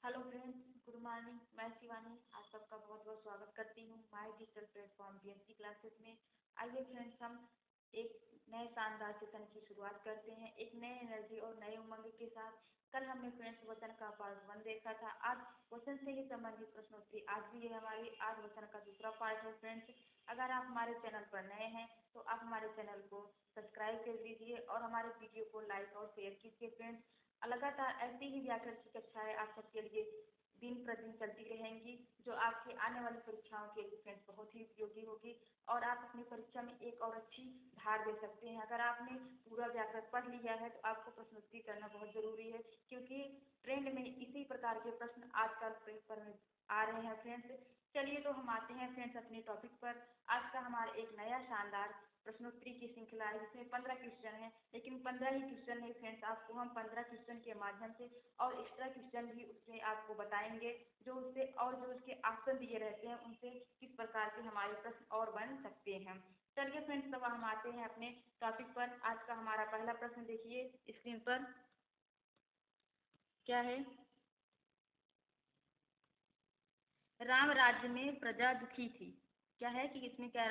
Hello friends, good morning. मैं शिवानी आप सबका बहुत बहुत स्वागत करती हूँ my digital platform BSc classes में। आइए फ्रेंड्स, हम एक नए शानदार सेशन की शुरुआत करते हैं एक नए एनर्जी और नए उमंग के साथ। कल हमने फ्रेंड्स वचन का पार्ट 1 देखा था। आज वचन से ही संबंधित प्रश्नोत्तरी आज भी है हमारी। आज वचन का दूसरा पार्ट है फ्रेंड्स। अगर आप हमारे चैनल पर नए हैं तो आप हमारे चैनल को सब्सक्राइब कर दीजिए और हमारे वीडियो को लाइक और शेयर कीजिए फ्रेंड्स। लगातार ऐसी ही व्याकरण की कक्षाएं आप सबके लिए दिन प्रतिदिन चलती रहेंगी, जो आपकी आने वाली परीक्षाओं के लिए फ्रेंड्स बहुत ही उपयोगी होगी और आप अपनी परीक्षा में एक और अच्छी धार दे सकते हैं। अगर आपने पूरा व्याकरण पढ़ लिया है तो आपको प्रश्नोत्तरी करना बहुत जरूरी है, क्योंकि ट्रेंड में इसी प्रकार के प्रश्न आजकल पेपर में आ रहे हैं फ्रेंड्स। चलिए तो हम आते हैं फ्रेंड्स अपने टॉपिक पर। आज का हमारा एक नया शानदार प्रश्नोत्तरी की श्रृंखला है, जिसमें 15 क्वेश्चन है। लेकिन 15 ही क्वेश्चन नहीं फ्रेंड्स, आपको हम 15 क्वेश्चन के माध्यम से और एक्स्ट्रा क्वेश्चन भी उसमें आपको बताएंगे, जो उससे और जो उसके ऑप्शन दिए रहते हैं उनसे किस प्रकार के हमारे प्रश्न और बन सकते हैं। चलिए फ्रेंड्स, तब हम आते हैं अपने टॉपिक पर। आज का हमारा पहला प्रश्न देखिए स्क्रीन पर क्या है। राम राज्य में प्रजा दुखी थी। क्या है कि इसमें क्या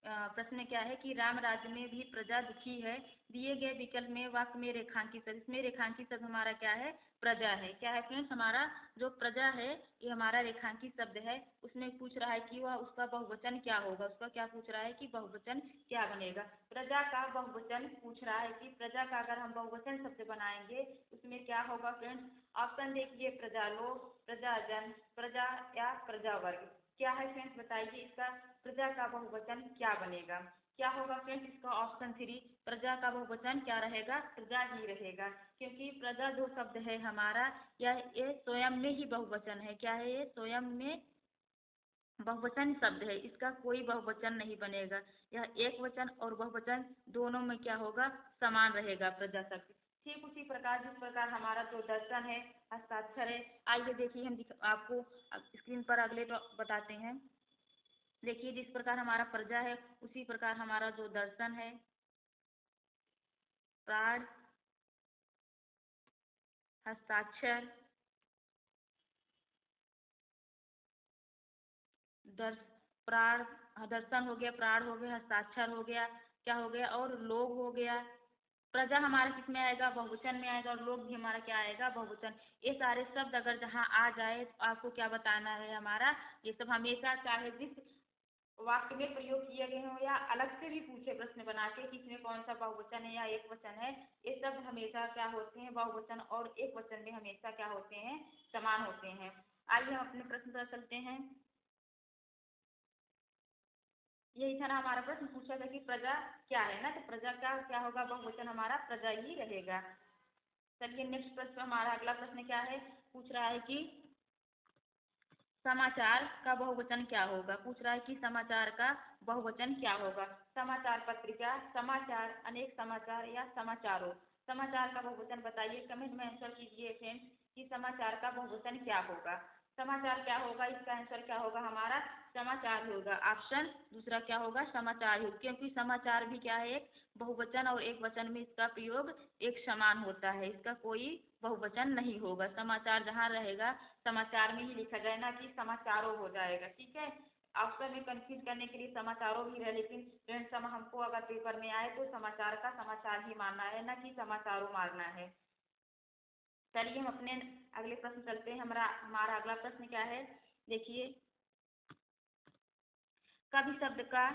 प्रश्न क्या है कि राम राज्य में भी प्रजा दुखी है। दिए गए विकल्प में वाक्य में रेखांकित शब्द, इसमें रेखांकित शब्द हमारा क्या है, प्रजा है। क्या है फ्रेंड्स, हमारा जो प्रजा है ये हमारा रेखांकित शब्द है। उसमें पूछ रहा है कि वह उसका बहुवचन क्या होगा। उसका क्या पूछ रहा है कि बहुवचन क्या बनेगा। प्रजा का बहुवचन पूछ रहा है कि प्रजा का अगर हम बहुवचन शब्द बनाएंगे उसमें क्या होगा फ्रेंड्स। ऑप्शन देखिए, प्रजालोक, प्रजाजन, प्रजा या प्रजावर्ग। क्या है फ्रेंड्स बताइए, इसका प्रजा का बहुवचन क्या बनेगा। क्या होगा फ्रेंड्स, इसका ऑप्शन 3, प्रजा का बहुवचन क्या रहेगा, प्रजा ही रहेगा। क्योंकि प्रजा जो शब्द है हमारा ये स्वयं में ही बहुवचन है। क्या है, ये स्वयं में बहुवचन शब्द है, इसका कोई बहुवचन नहीं बनेगा। यह एक वचन और बहुवचन दोनों में क्या होगा, समान रहेगा प्रजा शब्द। ठीक उसी प्रकार जिस प्रकार हमारा जो दर्शन है, हस्ताक्षर है। आइए देखिए, हम आपको स्क्रीन पर अगले बताते हैं। देखिए, जिस प्रकार हमारा प्रजा है उसी प्रकार हमारा जो दर्शन है, प्राण, हस्ताक्षर, दर्श प्राण, दर्शन हो गया, प्राण हो गया, हस्ताक्षर हो गया, क्या हो गया, और लोग हो गया। प्रजा हमारा किस में आएगा, बहुवचन में आएगा, और लोग भी हमारा क्या आएगा, बहुवचन। ये सारे शब्द अगर जहाँ आ जाए तो आपको क्या बताना है, हमारा ये सब हमेशा चाहे जिस वाक्य में प्रयोग किए गए हों या अलग से भी पूछे प्रश्न बना के कि इसमें कौन सा बहुवचन है या एक वचन है, ये शब्द हमेशा क्या होते हैं, बहुवचन और एक वचन में हमेशा क्या होते हैं, समान होते हैं। आइए हम अपने प्रश्न पर चलते हैं। यही था ना हमारा प्रश्न, पूछा था कि प्रजा क्या है ना, तो प्रजा का क्या होगा, बहुवचन हमारा प्रजा ही रहेगा। चलिए नेक्स्ट प्रश्न, हमारा अगला प्रश्न क्या है, पूछ रहा है कि समाचार का बहुवचन क्या होगा। पूछ रहा है कि समाचार का बहुवचन क्या होगा। समाचार पत्रिका, समाचार, अनेक समाचार या समाचारों। समाचार का बहुवचन बताइए, कमेंट में आंसर कीजिए फ्रेंड्स कि समाचार का बहुवचन क्या होगा। समाचार क्या होगा, इसका आंसर क्या होगा, हमारा समाचार होगा। ऑप्शन दूसरा क्या होगा, समाचार ही, क्योंकि समाचार भी क्या है, एक बहुवचन और एक वचन में इसका प्रयोग एक समान होता है। इसका कोई बहुवचन नहीं होगा। समाचार जहाँ रहेगा समाचार में ही लिखा जाए, ना कि समाचारों हो जाएगा। ठीक है, ऑप्शन में कंफ्यूज करने के लिए समाचारों भी है, लेकिन फ्रेंड्स हमको अगर पेपर में आए तो समाचार का समाचार ही मानना है, ना कि समाचारों मानना है। चलिए हम अपने अगले प्रश्न चलते हैं। हमारा अगला प्रश्न क्या है, देखिए, कवि शब्द का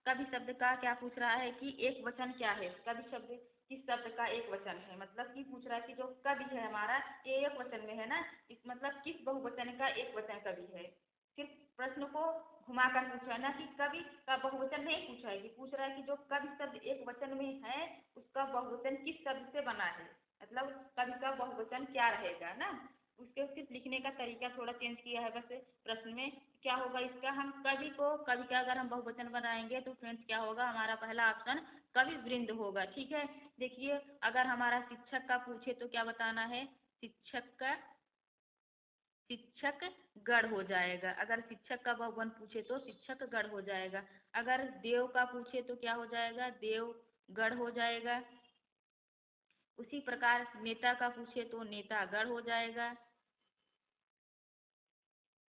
कवि शब्द का क्या पूछ रहा है कि एक वचन क्या है। कवि शब्द किस शब्द का एक वचन है, मतलब कि पूछ रहा है कि जो कवि है हमारा ये एक वचन में है ना, इस मतलब किस बहुवचन का एक वचन कवि है। फिर प्रश्न को घुमा कर पूछा है ना कि कवि का बहुवचन नहीं पूछा है, कि पूछ रहा है कि जो कवि शब्द एक वचन में है उसका बहुवचन किस शब्द से बना है, मतलब कवि का बहुवचन क्या रहेगा ना। उसके सिर्फ लिखने का तरीका थोड़ा चेंज किया है बस प्रश्न में। क्या होगा इसका, हम कवि का अगर हम बहुवचन बनाएंगे तो फ्रेंड्स क्या होगा, हमारा पहला ऑप्शन कवि वृंद होगा। ठीक है, देखिए, अगर हमारा शिक्षक का पूछे तो क्या बताना है, शिक्षक का, शिक्षक गढ़ हो जाएगा। अगर शिक्षक का बहुवचन पूछे तो शिक्षक गढ़ हो जाएगा। अगर देव का पूछे तो क्या हो जाएगा, देव गढ़ हो जाएगा। उसी प्रकार नेता का पूछे तो नेता गढ़ हो जाएगा।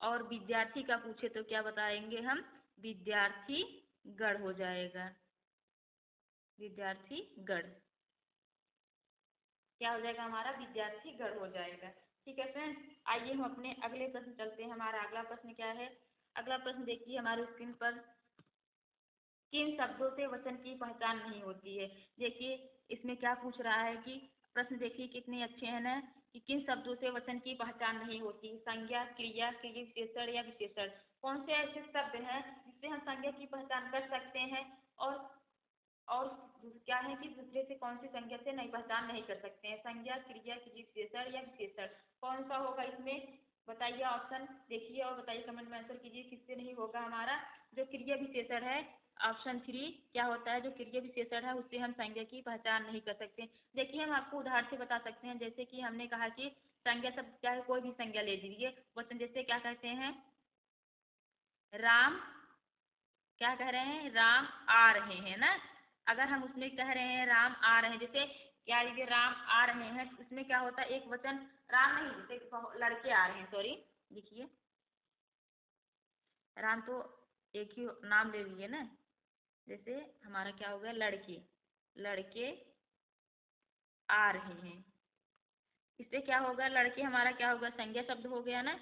और विद्यार्थी का पूछे तो क्या बताएंगे हम, विद्यार्थी गण हो जाएगा, विद्यार्थी गण क्या हो जाएगा हमारा, विद्यार्थी गण हो जाएगा। ठीक है फ्रेंड्स, आइए हम अपने अगले प्रश्न चलते हैं। हमारा अगला प्रश्न क्या है, अगला प्रश्न देखिए हमारे स्क्रीन पर, किन शब्दों से वचन की पहचान नहीं होती है। देखिए इसमें क्या पूछ रहा है कि प्रश्न देखिए कितने अच्छे हैं ना, कि किन शब्दों से वचन की पहचान नहीं होती, संज्ञा, क्रिया, क्रिया विशेषण या विशेषण। कौन से ऐसे शब्द हैं जिससे हम संज्ञा की पहचान कर सकते हैं, और क्या है कि दूसरे से कौन सी संज्ञा से नहीं पहचान नहीं कर सकते हैं, संज्ञा, क्रिया, क्रिया विशेषण या विशेषण। कौन सा होगा इसमें, बताइए ऑप्शन देखिए और बताइए, कमेंट में आंसर कीजिए किससे नहीं होगा हमारा, जो क्रिया विशेषण है, ऑप्शन 3 क्या होता है, जो क्रिया विशेषण है उससे हम संज्ञा की पहचान नहीं कर सकते। देखिए हम आपको उदाहरण से बता सकते हैं, जैसे कि हमने कहा कि संज्ञा शब्द क्या है, कोई भी संज्ञा ले लीजिए वचन, जैसे क्या कहते हैं, राम, क्या कह रहे हैं, राम आ रहे हैं ना, अगर हम उसमें कह रहे हैं राम आ रहे हैं, जैसे क्या लीजिए राम आ रहे हैं, उसमें क्या होता है एक वचन, राम नहीं, जैसे लड़के आ रहे हैं, सॉरी लिखिए, राम तो एक ही नाम ले लीजिए ना, जैसे हमारा क्या हो गया, लड़के, लड़के आ रहे हैं, इससे क्या होगा, लड़के हमारा क्या होगा, संज्ञा शब्द हो गया ना,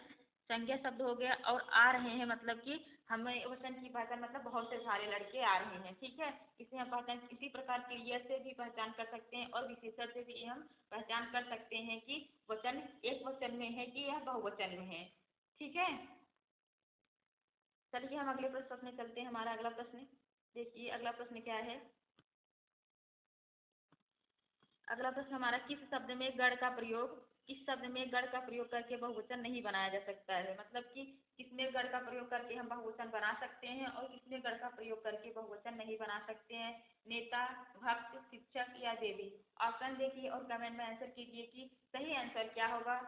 संज्ञा शब्द हो गया, और आ रहे हैं मतलब कि हमें वचन की पहचान, मतलब बहुत से सारे लड़के आ रहे हैं। ठीक है, इसे हम पहचान इसी प्रकार क्रिया से भी पहचान कर सकते हैं और विशेषण से भी हम पहचान कर सकते हैं कि वचन एक वचन में है कि यह बहुवचन में है। ठीक है, चलिए हम अगले प्रश्न में चलते हैं। हमारा अगला प्रश्न देखिए, अगला प्रश्न क्या है, अगला प्रश्न हमारा, किस शब्द में गण का प्रयोग, किस शब्द में गण का प्रयोग करके बहुवचन नहीं बनाया जा सकता है, मतलब कि किसमें गण का प्रयोग करके हम बहुवचन बना सकते हैं और किसमें गण का प्रयोग करके बहुवचन नहीं बना सकते हैं, नेता, भक्त, शिक्षक या देवी। ऑप्शन देखिए और कमेंट में आंसर कीजिए कि सही आंसर क्या होगा,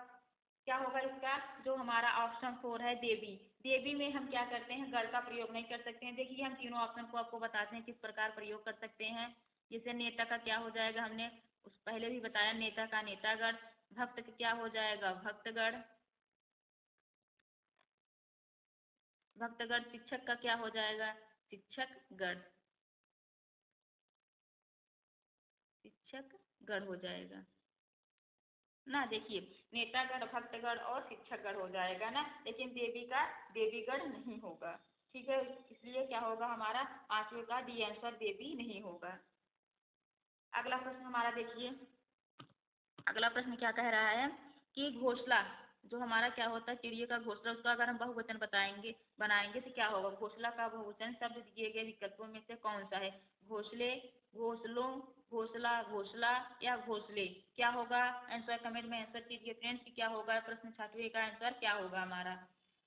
क्या होगा इसका, जो हमारा ऑप्शन 4 है देवी। देवी में हम क्या करते हैं, गण का प्रयोग नहीं कर सकते हैं। देखिए हम तीनों ऑप्शन को आपको बताते हैं किस प्रकार प्रयोग कर सकते हैं। जैसे नेता का क्या हो जाएगा, हमने उस पहले भी बताया, नेता का नेतागण, भक्त का क्या हो जाएगा, भक्तगण, भक्तगण, शिक्षक का क्या हो जाएगा, शिक्षकगण, शिक्षकगण हो जाएगा ना। देखिए नेतागण, भक्तगण और शिक्षकगण हो जाएगा ना, लेकिन देवी का देवीगण नहीं होगा। ठीक है, इसलिए क्या होगा हमारा पांचवे का डी आंसर देवी नहीं होगा। अगला प्रश्न हमारा देखिए, अगला प्रश्न क्या कह रहा है कि घोंसला, जो हमारा क्या होता है चिड़िया का घोंसला, उसका अगर हम बहुवचन बताएंगे बनाएंगे तो क्या होगा, घोंसला का बहुवचन शब्द दिए गए विकल्पों में से कौन सा है, घोंसले, घोंसलों, घोंसला, घोंसला या घोंसले। क्या होगा आंसर, कमेंट में आंसर कीजिए फ्रेंड्स कि क्या होगा, प्रश्न 6वें का आंसर क्या होगा हमारा,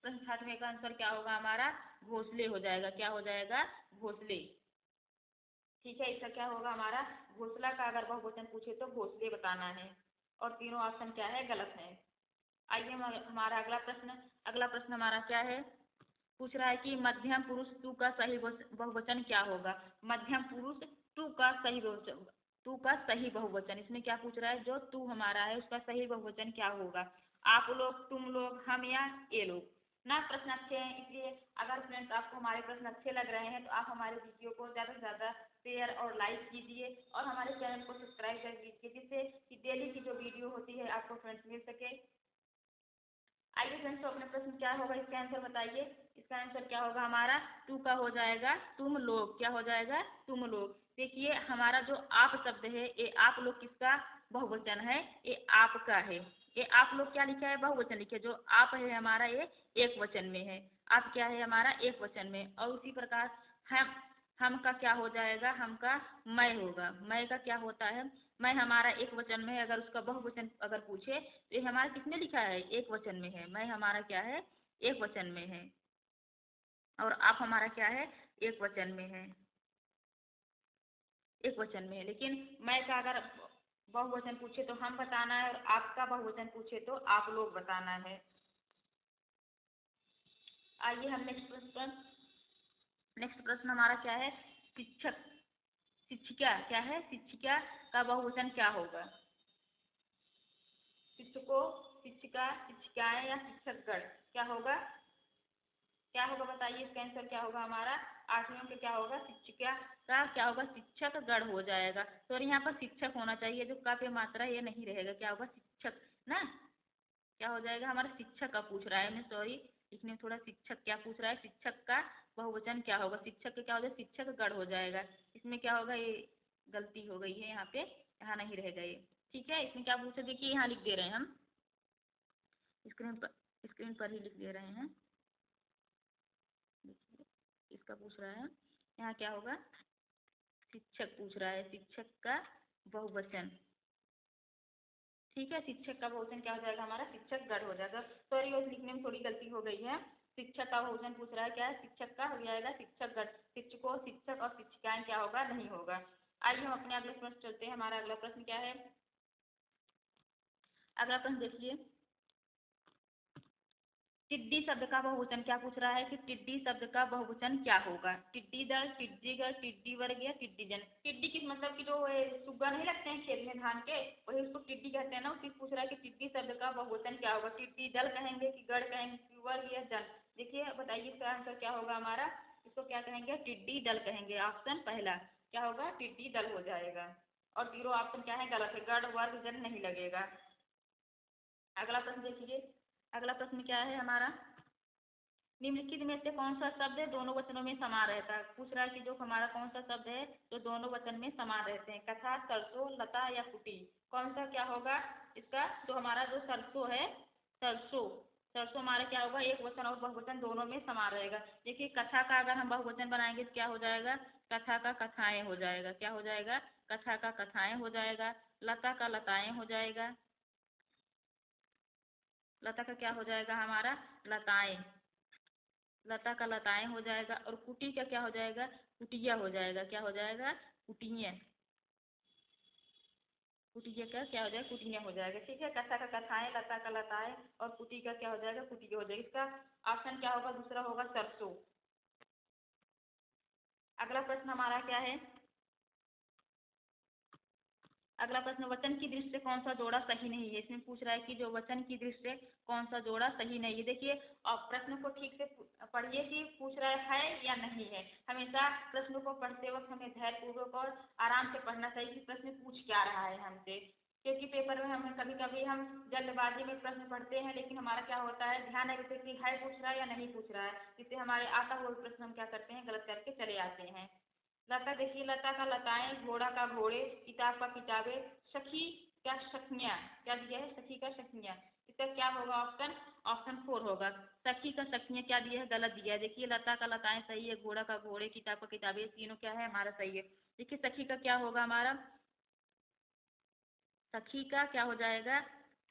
प्रश्न 6वें का आंसर क्या होगा हमारा, घोंसले हो जाएगा। क्या हो जाएगा, घोंसले। ठीक है, इसका क्या होगा हमारा, घोंसला का अगर बहुवचन पूछे तो घोंसले बताना है, और तीनों ऑप्शन क्या है, गलत है। आइए हमारा अगला प्रश्न, अगला प्रश्न हमारा क्या है, पूछ रहा है कि मध्यम पुरुष टू का सही बहुवचन क्या होगा, मध्यम पुरुष टू का सही बहुवचन, टू का सही बहुवचन, इसमें क्या पूछ रहा है, जो टू हमारा है उसका सही बहुवचन क्या होगा, आप लोग, तुम लोग, हम या ये लोग ना। प्रश्न अच्छे हैं, इसलिए अगर फ्रेंड्स आपको हमारे प्रश्न अच्छे लग रहे हैं तो आप हमारे वीडियो को ज़्यादा से ज़्यादा शेयर और लाइक कीजिए और हमारे चैनल को सब्सक्राइब कर लीजिए, जिससे कि डेली की जो वीडियो होती है आपको फ्रेंड्स मिल सके। आइए फ्रेंड्स, तो अपना प्रश्न क्या होगा, इसका आंसर बताइए। इसका आंसर क्या होगा हमारा, टू का हो जाएगा तुम लोग। क्या हो जाएगा, तुम लोग। देखिए हमारा जो आप शब्द है, ये आप लोग किसका बहुवचन है, ये आपका है। ये आप लोग क्या लिखा है, बहुवचन लिखे, जो आप है हमारा ये एक वचन में है। आप क्या है हमारा एक वचन में, और उसी प्रकार हम का क्या हो जाएगा, हम का मैं होगा। मैं का क्या होता है, मैं हमारा एक वचन में है, अगर उसका बहुवचन अगर पूछे तो ये हमारा किसने लिखा है, एक वचन में है। मैं हमारा क्या है, एक वचन में है, और आप हमारा क्या है, एक वचन में है, एक वचन में है। लेकिन मैं का अगर बहुवचन पूछे तो हम बताना है, और आपका बहुवचन पूछे तो आप लोग बताना है। आइए हम नेक्स्ट प्रश्न हमारा क्या है, शिक्षक, शिक्षिका, क्या है, शिक्षिका का बहुवचन क्या होगा, शिक्षकों, शिक्षिका, शिक्षिकाएं या शिक्षकगण, क्या होगा, क्या होगा बताइए, इसका आंसर क्या होगा हमारा 8वें अंक क्या होगा, शिक्षिका का क्या होगा, शिक्षक गण हो जाएगा। तो यहाँ पर शिक्षक होना चाहिए, जो का पे मात्रा ये नहीं रहेगा, क्या होगा शिक्षक ना, क्या हो जाएगा हमारा शिक्षक का पूछ रहा है, मैं सॉरी इसमें थोड़ा शिक्षक क्या पूछ रहा है, शिक्षक का बहुवचन क्या होगा, शिक्षक का क्या हो जाएगा, शिक्षक गण हो जाएगा। इसमें क्या होगा, ये गलती हो गई है यहाँ पे, यहाँ नहीं रहेगा ये, ठीक है। इसमें क्या पूछे देखिए, यहाँ लिख दे रहे हैं हम, स्क्रीन पर ही लिख दे रहे हैं। देखिए इसका पूछ रहा है, यहाँ क्या होगा, शिक्षक पूछ रहा है, शिक्षक का बहुवचन, ठीक है। शिक्षक का बहुवचन क्या हो जाएगा हमारा, शिक्षक गण हो जाएगा। सॉरी और लिखने में थोड़ी गलती हो गई है, शिक्षक का बहुवचन पूछ रहा है, क्या है शिक्षक का हो जाएगा शिक्षक गण, शिक्षकों शिक्षक और शिक्षिकाएं क्या होगा, नहीं होगा। आइए हम अपने अगले प्रश्न चलते हैं। हमारा अगला प्रश्न क्या है, अगला प्रश्न देखिए, टिड्डी शब्द का बहुवचन क्या पूछ रहा है कि टिड्डी शब्द का बहुवचन क्या होगा, टिड्डी दल, टिड्डी गण, टिड्डी वर्ग या टिड्डी जन। टिड्डी किस मतलब कि जो सुग्गा नहीं लगते हैं खेत में धान के, वही उसको टिड्डी कहते हैं ना, उसी पूछ रहा है कि टिड्डी शब्द का बहुवचन क्या होगा, टिड्डी दल कहेंगे कि गण कहेंगे कि वर्ग या जन। देखिए बताइए इसका आंसर क्या होगा हमारा, इसको क्या कहेंगे, टिड्डी दल कहेंगे। ऑप्शन पहला क्या होगा, टिड्डी दल हो जाएगा। और जीरो ऑप्शन क्या है, गलत है, गण वर्ग जन नहीं लगेगा। अगला प्रश्न देखिए, अगला प्रश्न क्या है हमारा, निम्नलिखित में से कौन सा शब्द दोनों वचनों में समान रहता है, पूछ रहा है कि जो हमारा कौन सा शब्द है जो दोनों वचन में समान रहते हैं, कथा, सरसों, लता या कुटी। कौन सा क्या होगा इसका, जो हमारा जो सरसों है, सरसों, सरसों हमारा क्या होगा, एक वचन और बहुवचन दोनों में समान रहेगा। देखिए कथा का अगर हम बहुवचन बनाएंगे तो क्या हो जाएगा, कथा का कथाएं हो जाएगा, क्या हो जाएगा, कथा का कथाएं हो जाएगा। लता का लताएं हो जाएगा, लता का क्या हो जाएगा हमारा, लताएं, लता का लताएं हो जाएगा। और कुटी का क्या हो जाएगा, कुटिया हो जाएगा, क्या हो जाएगा, कुटिया, कुटिया का क्या हो जाएगा, कुटिया हो जाएगा, ठीक है। कथा का कथाएं, लता का लताएं और कुटी का क्या हो जाएगा, कुटिया हो जाएगा। इसका ऑप्शन क्या होगा, दूसरा होगा सरसों। अगला प्रश्न हमारा क्या है, अगला प्रश्न, वचन की दृष्टि से कौन सा जोड़ा सही नहीं है। इसमें पूछ रहा है कि जो वचन की दृष्टि से कौन सा जोड़ा सही नहीं है। देखिए और प्रश्न को ठीक से पढ़िए कि पूछ रहा है या नहीं है। हमेशा प्रश्न को पढ़ते वक्त हमें धैर्यपूर्वक और आराम से पढ़ना चाहिए कि प्रश्न पूछ क्या रहा है हमसे, क्योंकि पेपर में हमें कभी कभी हम जल्दबाजी में प्रश्न पढ़ते हैं, लेकिन हमारा क्या होता है, ध्यान नहीं देते कि है पूछ रहा है या नहीं पूछ रहा है, जिससे हमारे आता हुआ प्रश्न हम क्या करते हैं, गलत करके चले आते हैं। लता देखिए, लता का लताएं, घोड़ा का घोड़े, किताब का किताबें, सखी का सखियाँ, क्या दिया है, सखी का सखियाँ। इसका क्या होगा ऑप्शन, ऑप्शन 4 होगा। सखी का सखियाँ क्या दिया है, गलत दिया है। देखिए लता का लताएं सही है, घोड़ा का घोड़े, किताब का किताबें, तीनों क्या है हमारा सही है। देखिए सखी का क्या होगा हमारा, सखी का क्या हो जाएगा,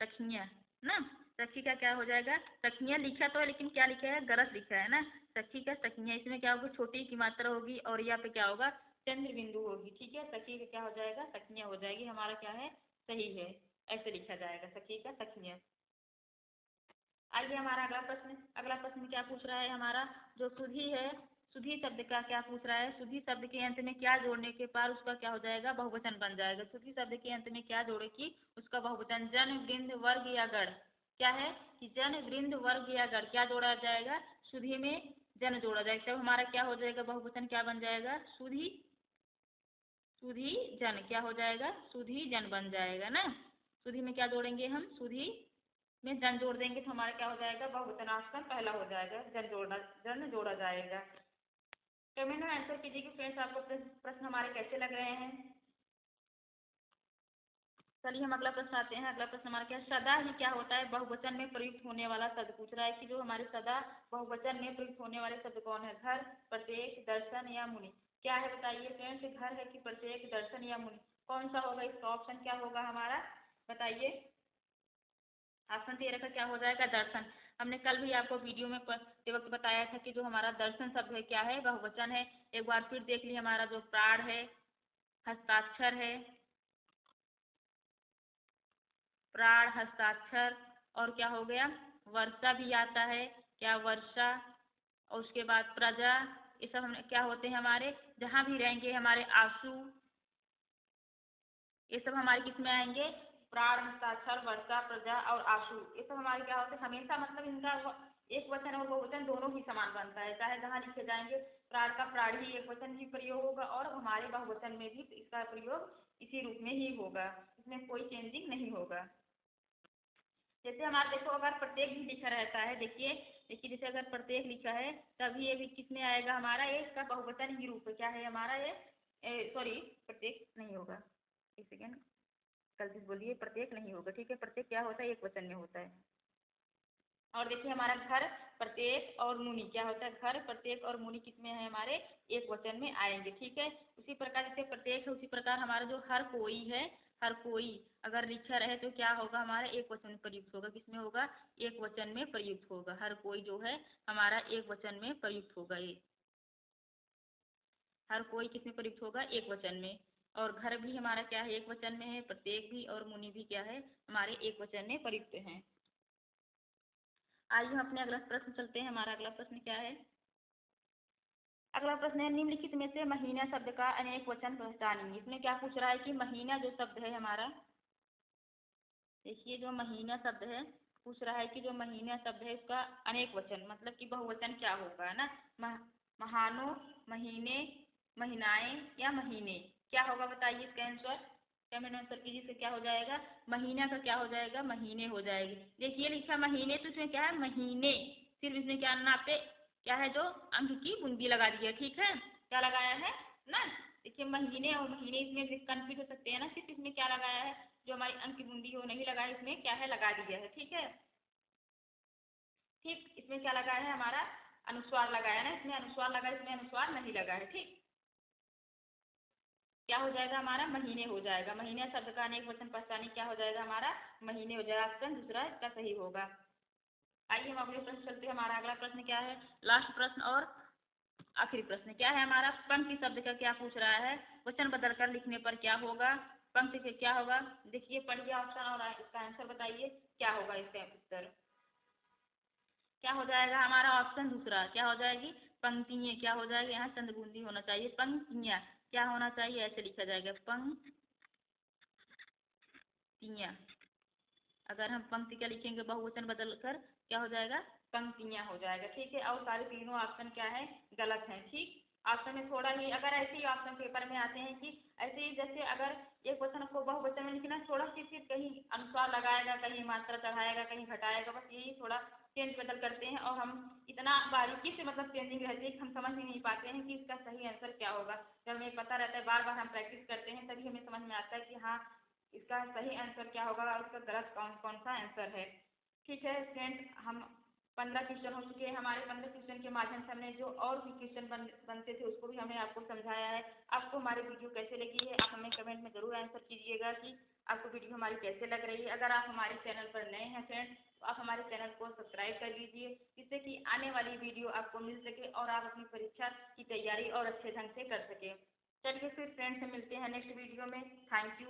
सखियाँ ना, सखी का क्या हो जाएगा, सखियाँ लिखा तो है लेकिन क्या लिखा है, गलत लिखा है ना। सखी का सखियाँ, इसमें क्या होगा, छोटी की मात्रा होगी और यहाँ पे क्या होगा, चंद्र बिंदु होगी, ठीक है। सखी का क्या हो जाएगा, सखियाँ हो जाएगी, हमारा क्या है, सही है, ऐसे लिखा जाएगा, सखी का सखियाँ। आइए हमारा अगला प्रश्न, अगला प्रश्न क्या पूछ रहा है हमारा, जो सुधी है, सुधी शब्द का क्या पूछ रहा है, सुधी शब्द के अंत में क्या जोड़ने के बाद उसका क्या हो जाएगा, बहुवचन बन जाएगा। सुधी शब्द के अंत में क्या जोड़े कि उसका बहुवचन, जन, वृंद, वर्ग या गण। क्या है कि जन, वृंद, वर्ग या गण, क्या जोड़ा जाएगा, सुधी में जन जोड़ा जाएगा, तब हमारा क्या हो जाएगा, बहुवचन क्या बन जाएगा, सुधी, सुधी जन, क्या हो जाएगा, सुधी जन बन जाएगा ना। सुधी में क्या जोड़ेंगे हम, सुधी में जन जोड़ देंगे तो हमारा क्या हो जाएगा, बहुवचन ऑप्शन पहला हो जाएगा, जन जोड़ा जाएगा। कमेंट में आंसर कीजिए कि फ्रेंड्स आपको प्रश्न हमारे कैसे लग रहे हैं। चलिए हम अगला प्रश्न आते हैं। अगला प्रश्न हमारा क्या है, सदा ही क्या होता है, बहुवचन में प्रयुक्त होने वाला शब्द। पूछ रहा है कि जो हमारे सदा बहुवचन में प्रयुक्त होने वाले शब्द कौन है, घर, प्रत्येक, दर्शन या मुनि। क्या है बताइए फ्रेंड्स, घर है कि प्रत्येक, दर्शन या मुनि, कौन सा होगा, इसका ऑप्शन क्या होगा हमारा, बताइए। ऑप्शन 13 का क्या हो जाएगा, दर्शन। हमने कल भी आपको वीडियो में पढ़ते वक्त बताया था कि जो हमारा दर्शन शब्द है क्या है, बहुवचन है। एक बार फिर देख लीजिए, हमारा जो प्राण है, हस्ताक्षर है, प्राण, हस्ताक्षर, और क्या हो गया, वर्षा भी आता है, क्या वर्षा, और उसके बाद प्रजा, ये सब हम क्या होते हैं हमारे, जहाँ भी रहेंगे, हमारे आंसू, ये सब हमारे किस में आएंगे, प्राण, हस्ताक्षर, वर्षा, प्रजा और आशु, ये सब हमारे क्या होते हैं हमेशा, मतलब इनका एक वचन और बहुवचन दोनों ही समान बनता है, चाहे जहाँ लिखे जाएंगे प्राण का प्राण ही एक वचन ही प्रयोग होगा और हमारे बहुवचन में भी इसका प्रयोग इसी रूप में ही होगा, इसमें कोई चेंजिंग नहीं होगा। जैसे हमारा देखो अगर प्रत्येक भी लिखा रहता है, देखिए देखिए जैसे अगर प्रत्येक लिखा है तभी ये भी किसमें आएगा हमारा, ये इसका बहुवचन ही रूप है, क्या है हमारा ये, सॉरी प्रत्येक नहीं होगा, एक सेकेंड गलती से बोलिए, प्रत्येक नहीं होगा, ठीक है, प्रत्येक क्या होता है एक वचन में होता है। और देखिए हमारा घर, प्रत्येक और मुनि क्या होता है, घर, प्रत्येक और मुनि किसमें है हमारे एक वचन में आएंगे, ठीक है। उसी प्रकार जैसे प्रत्येक है उसी प्रकार हमारा जो हर कोई है, हर कोई अगर लिखा रहे तो क्या होगा हमारा एक वचन में प्रयुक्त होगा, किसमें होगा एक वचन में प्रयुक्त होगा, हर कोई जो है हमारा एक वचन में प्रयुक्त होगा, ये हर कोई किसमें प्रयुक्त होगा एक वचन में। और घर भी हमारा क्या है एक वचन में है, प्रत्येक भी और मुनि भी क्या है हमारे एक वचन में प्रयुक्त हैं। आइए हम अपने अगला प्रश्न चलते हैं, हमारा अगला प्रश्न क्या है, अगला प्रश्न है निम्नलिखित में से महीना शब्द का अनेक वचन पहचानिए। इसमें क्या पूछ रहा है कि महीना जो शब्द है हमारा, देखिए जो महीना शब्द है पूछ रहा है कि जो महीना शब्द है उसका अनेक वचन मतलब कि बहुवचन क्या होगा, है ना, महानो, महीने, महीनाएं या महीने, क्या होगा बताइए इसका आंसर, कमेंट आंसर कीजिए, इससे क्या हो जाएगा महीना का क्या हो जाएगा महीने हो जाएगी। देखिए लिखा महीने तो इसमें क्या है महीने, सिर्फ इसमें क्या नापे क्या है जो अंक की बूंदी लगा दी है, ठीक है, क्या लगाया है ना, देखिए महीने और महीने इसमें कंफ्यूज हो सकते हैं ना, सिर्फ इसमें क्या लगाया है जो हमारी अंक की बूंदी हो नहीं लगाया, इसमें क्या है लगा दिया है, ठीक है, ठीक, इसमें क्या लगाया है हमारा अनुस्वार लगाया ना, इसमें अनुस्वार लगा इसमें अनुस्वार नहीं लगा है, ठीक, क्या हो जाएगा हमारा महीने हो जाएगा, महीने शब्द का अनेक वचन पहचाने क्या हो जाएगा हमारा महीने हो जाएगा, ऑप्शन दूसरा इसका सही होगा। आइए हम अगले प्रश्न चलते हैं, हमारा अगला प्रश्न क्या है, लास्ट प्रश्न और आखिरी प्रश्न क्या है हमारा, पंक्ति शब्द का क्या पूछ रहा है, वचन बदल कर लिखने पर क्या होगा, पंक्ति से क्या होगा, देखिए पढ़िए ऑप्शन और इसका आंसर बताइए क्या होगा इसका उत्तर, क्या हो जाएगा हमारा ऑप्शन दूसरा क्या हो जाएगी पंक्तियाँ, क्या हो जाएगी यहाँ चंद्रबूंदी होना चाहिए, पंक्तियाँ क्या होना चाहिए ऐसे लिखा जाएगा पंक्तियाँ, अगर हम पंक्ति क्या लिखेंगे बहुवचन बदल कर क्या हो जाएगा पंक्तियाँ हो जाएगा, ठीक है, और सारे तीनों ऑप्शन क्या है गलत हैं, ठीक, ऑप्शन में थोड़ा ही अगर ऐसे ही ऑप्शन पेपर में आते हैं कि ऐसे ही जैसे अगर एक वचन को बहुवचन में लिखना थोड़ा सी कहीं अनुस्वार लगाएगा, कहीं मात्रा चढ़ाएगा, कहीं घटाएगा, बस यही थोड़ा चेंज बदल करते हैं और हम इतना बारीकी से मतलब चेंजिंग रहती है कि हम समझ ही नहीं पाते हैं कि इसका सही आंसर क्या होगा, जब हमें पता रहता है बार बार हम प्रैक्टिस करते हैं तभी हमें समझ में आता है कि हाँ इसका सही आंसर क्या होगा और इसका गलत कौन कौन सा आंसर है, ठीक है फ्रेंड्स, हम 15 क्वेश्चन हो चुके हैं, हमारे 15 क्वेश्चन के माध्यम से हमने जो और भी क्वेश्चन बनते थे उसको भी हमने आपको समझाया है। आपको हमारी वीडियो कैसे लगी है आप हमें कमेंट में ज़रूर आंसर कीजिएगा कि आपको वीडियो हमारी कैसे लग रही है। अगर आप हमारे चैनल पर नए हैं फ्रेंड्स तो आप हमारे चैनल को सब्सक्राइब कर लीजिए जिससे कि आने वाली वीडियो आपको मिल सके और आप अपनी परीक्षा की तैयारी और अच्छे ढंग से कर सकें। चलिए फिर फ्रेंड्स मिलते हैं नेक्स्ट वीडियो में, थैंक यू।